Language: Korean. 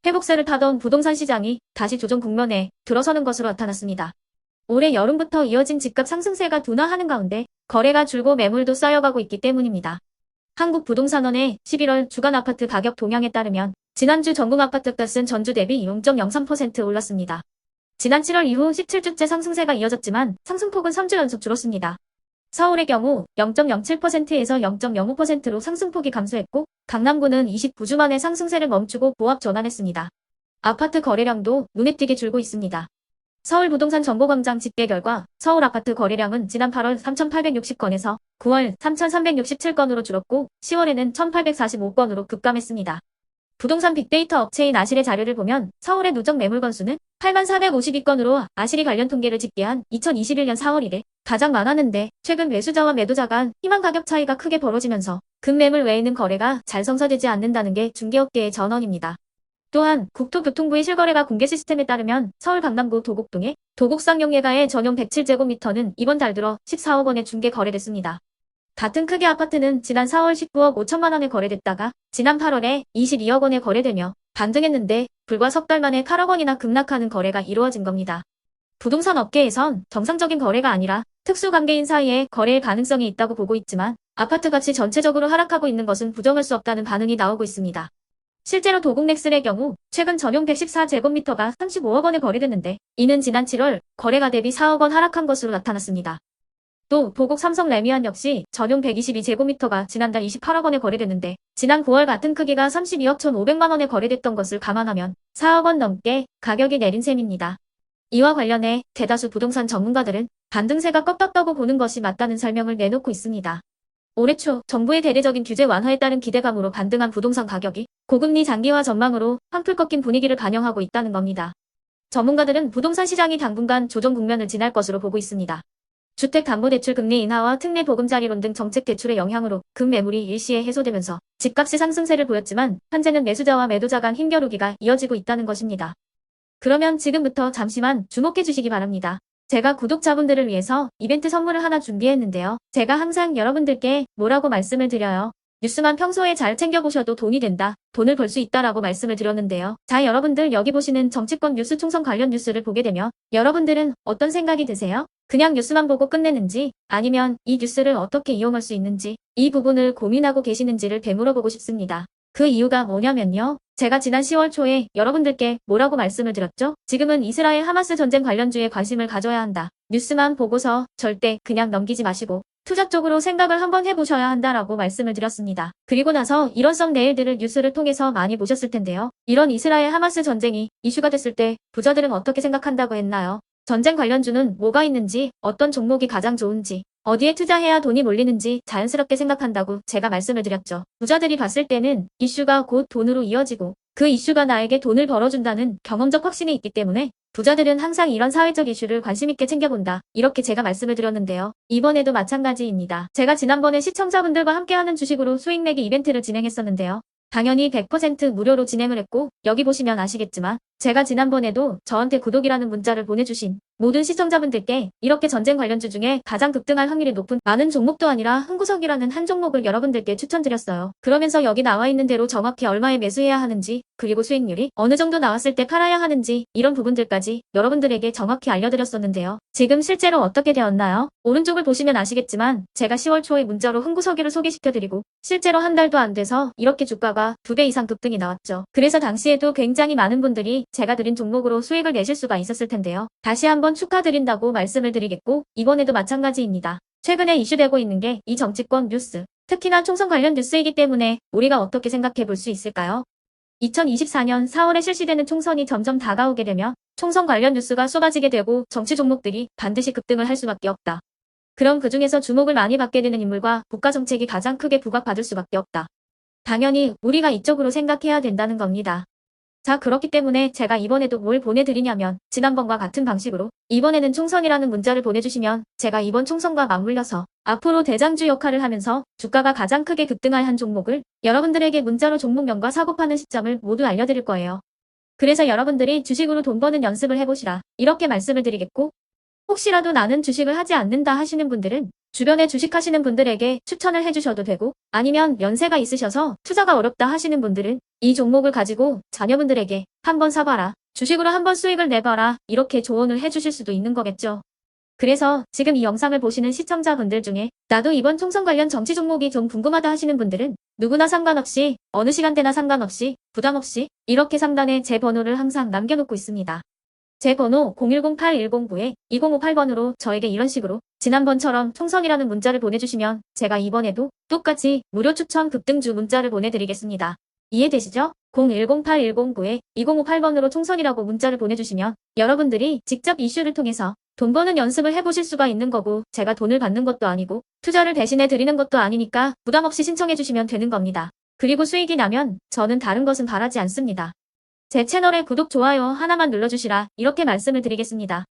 회복세를 타던 부동산 시장이 다시 조정 국면에 들어서는 것으로 나타났습니다. 올해 여름부터 이어진 집값 상승세가 둔화하는 가운데 거래가 줄고 매물도 쌓여가고 있기 때문입니다. 한국부동산원의 11월 주간 아파트 가격 동향에 따르면 지난주 전국 아파트 값은 전주 대비 0.03% 올랐습니다. 지난 7월 이후 17주째 상승세가 이어졌지만 상승폭은 3주 연속 줄었습니다. 서울의 경우 0.07%에서 0.05%로 상승폭이 감소했고 강남구는 29주 만에 상승세를 멈추고 보합 전환했습니다. 아파트 거래량도 눈에 띄게 줄고 있습니다. 서울부동산정보광장 집계 결과 서울 아파트 거래량은 지난 8월 3,860건에서 9월 3,367건으로 줄었고 10월에는 1,845건으로 급감했습니다. 부동산 빅데이터 업체인 아실의 자료를 보면 서울의 누적 매물 건수는 84,452건으로 아실이 관련 통계를 집계한 2021년 4월 이래 가장 많았는데 최근 매수자와 매도자 간 희망 가격 차이가 크게 벌어지면서 급매물 외에는 거래가 잘 성사되지 않는다는 게 중개업계의 전언입니다. 또한 국토교통부의 실거래가 공개 시스템에 따르면 서울 강남구 도곡동의 도곡상용예가의 전용 107제곱미터는 이번 달 들어 14억 원에 중개 거래됐습니다. 같은 크기 아파트는 지난 4월 19억 5천만 원에 거래됐다가 지난 8월에 22억 원에 거래되며 반등했는데 불과 석 달 만에 8억 원이나 급락하는 거래가 이루어진 겁니다. 부동산 업계에선 정상적인 거래가 아니라 특수관계인 사이에 거래의 가능성이 있다고 보고 있지만 아파트 값이 전체적으로 하락하고 있는 것은 부정할 수 없다는 반응이 나오고 있습니다. 실제로 도곡넥슬의 경우 최근 전용 114제곱미터가 35억 원에 거래됐는데 이는 지난 7월 거래가 대비 4억 원 하락한 것으로 나타났습니다. 또 도곡 삼성 레미안 역시 전용 122제곱미터가 지난달 28억 원에 거래됐는데 지난 9월 같은 크기가 32억 1,500만 원에 거래됐던 것을 감안하면 4억 원 넘게 가격이 내린 셈입니다. 이와 관련해 대다수 부동산 전문가들은 반등세가 꺾였다고 보는 것이 맞다는 설명을 내놓고 있습니다. 올해 초 정부의 대대적인 규제 완화에 따른 기대감으로 반등한 부동산 가격이 고금리 장기화 전망으로 한풀 꺾인 분위기를 반영하고 있다는 겁니다. 전문가들은 부동산 시장이 당분간 조정 국면을 지날 것으로 보고 있습니다. 주택담보대출 금리 인하와 특례 보금자리론 등 정책 대출의 영향으로 급매물이 일시에 해소되면서 집값이 상승세를 보였지만 현재는 매수자와 매도자 간 힘겨루기가 이어지고 있다는 것입니다. 그러면 지금부터 잠시만 주목해 주시기 바랍니다. 제가 구독자분들을 위해서 이벤트 선물을 하나 준비했는데요. 제가 항상 여러분들께 뭐라고 말씀을 드려요. 뉴스만 평소에 잘 챙겨보셔도 돈이 된다, 돈을 벌 수 있다라고 말씀을 드렸는데요. 자, 여러분들 여기 보시는 정치권 뉴스 총선 관련 뉴스를 보게 되면 여러분들은 어떤 생각이 드세요? 그냥 뉴스만 보고 끝내는지 아니면 이 뉴스를 어떻게 이용할 수 있는지 이 부분을 고민하고 계시는지를 되물어보고 싶습니다. 그 이유가 뭐냐면요. 제가 지난 10월 초에 여러분들께 뭐라고 말씀을 드렸죠? 지금은 이스라엘 하마스 전쟁 관련주에 관심을 가져야 한다. 뉴스만 보고서 절대 그냥 넘기지 마시고 투자 쪽으로 생각을 한번 해보셔야 한다라고 말씀을 드렸습니다. 그리고 나서 이런 썸네일들을 뉴스를 통해서 많이 보셨을 텐데요. 이런 이스라엘 하마스 전쟁이 이슈가 됐을 때 부자들은 어떻게 생각한다고 했나요? 전쟁 관련주는 뭐가 있는지, 어떤 종목이 가장 좋은지, 어디에 투자해야 돈이 몰리는지 자연스럽게 생각한다고 제가 말씀을 드렸죠. 부자들이 봤을 때는 이슈가 곧 돈으로 이어지고 그 이슈가 나에게 돈을 벌어준다는 경험적 확신이 있기 때문에 부자들은 항상 이런 사회적 이슈를 관심있게 챙겨본다. 이렇게 제가 말씀을 드렸는데요. 이번에도 마찬가지입니다. 제가 지난번에 시청자분들과 함께하는 주식으로 수익 내기 이벤트를 진행했었는데요. 당연히 100% 무료로 진행을 했고 여기 보시면 아시겠지만 제가 지난번에도 저한테 구독이라는 문자를 보내주신 모든 시청자분들께 이렇게 전쟁 관련주 중에 가장 급등할 확률이 높은 많은 종목도 아니라 흥구석이라는 한 종목을 여러분들께 추천드렸어요. 그러면서 여기 나와 있는 대로 정확히 얼마에 매수해야 하는지 그리고 수익률이 어느 정도 나왔을 때 팔아야 하는지 이런 부분들까지 여러분들에게 정확히 알려드렸었는데요. 지금 실제로 어떻게 되었나요? 오른쪽을 보시면 아시겠지만 제가 10월 초에 문자로 흥구석이를 소개시켜드리고 실제로 한 달도 안 돼서 이렇게 주가가 2배 이상 급등이 나왔죠. 그래서 당시에도 굉장히 많은 분들이 제가 드린 종목으로 수익을 내실 수가 있었을 텐데요. 다시 한번 축하드린다고 말씀을 드리겠고 이번에도 마찬가지입니다. 최근에 이슈되고 있는 게 이 정치권 뉴스, 특히나 총선 관련 뉴스이기 때문에 우리가 어떻게 생각해 볼 수 있을까요? 2024년 4월에 실시되는 총선이 점점 다가오게 되면 총선 관련 뉴스가 쏟아지게 되고 정치 종목들이 반드시 급등을 할 수밖에 없다. 그럼 그 중에서 주목을 많이 받게 되는 인물과 국가 정책이 가장 크게 부각받을 수밖에 없다. 당연히 우리가 이쪽으로 생각해야 된다는 겁니다. 자, 그렇기 때문에 제가 이번에도 뭘 보내드리냐면 지난번과 같은 방식으로 이번에는 총선이라는 문자를 보내주시면 제가 이번 총선과 맞물려서 앞으로 대장주 역할을 하면서 주가가 가장 크게 급등할 한 종목을 여러분들에게 문자로 종목명과 사고 파는 시점을 모두 알려드릴 거예요. 그래서 여러분들이 주식으로 돈 버는 연습을 해보시라 이렇게 말씀을 드리겠고 혹시라도 나는 주식을 하지 않는다 하시는 분들은 주변에 주식하시는 분들에게 추천을 해주셔도 되고 아니면 연세가 있으셔서 투자가 어렵다 하시는 분들은 이 종목을 가지고 자녀분들에게 한번 사봐라. 주식으로 한번 수익을 내봐라. 이렇게 조언을 해주실 수도 있는 거겠죠. 그래서 지금 이 영상을 보시는 시청자분들 중에 나도 이번 총선 관련 정치 종목이 좀 궁금하다 하시는 분들은 누구나 상관없이 어느 시간대나 상관없이 부담 없이 이렇게 상단에 제 번호를 항상 남겨놓고 있습니다. 제 번호 010-8109-2058번으로 저에게 이런 식으로 지난번처럼 총선이라는 문자를 보내주시면 제가 이번에도 똑같이 무료 추천 급등주 문자를 보내드리겠습니다. 이해되시죠? 010-8109-2058번으로 총선이라고 문자를 보내주시면 여러분들이 직접 이슈를 통해서 돈 버는 연습을 해보실 수가 있는 거고 제가 돈을 받는 것도 아니고 투자를 대신해 드리는 것도 아니니까 부담 없이 신청해 주시면 되는 겁니다. 그리고 수익이 나면 저는 다른 것은 바라지 않습니다. 제 채널에 구독, 좋아요 하나만 눌러주시라 이렇게 말씀을 드리겠습니다.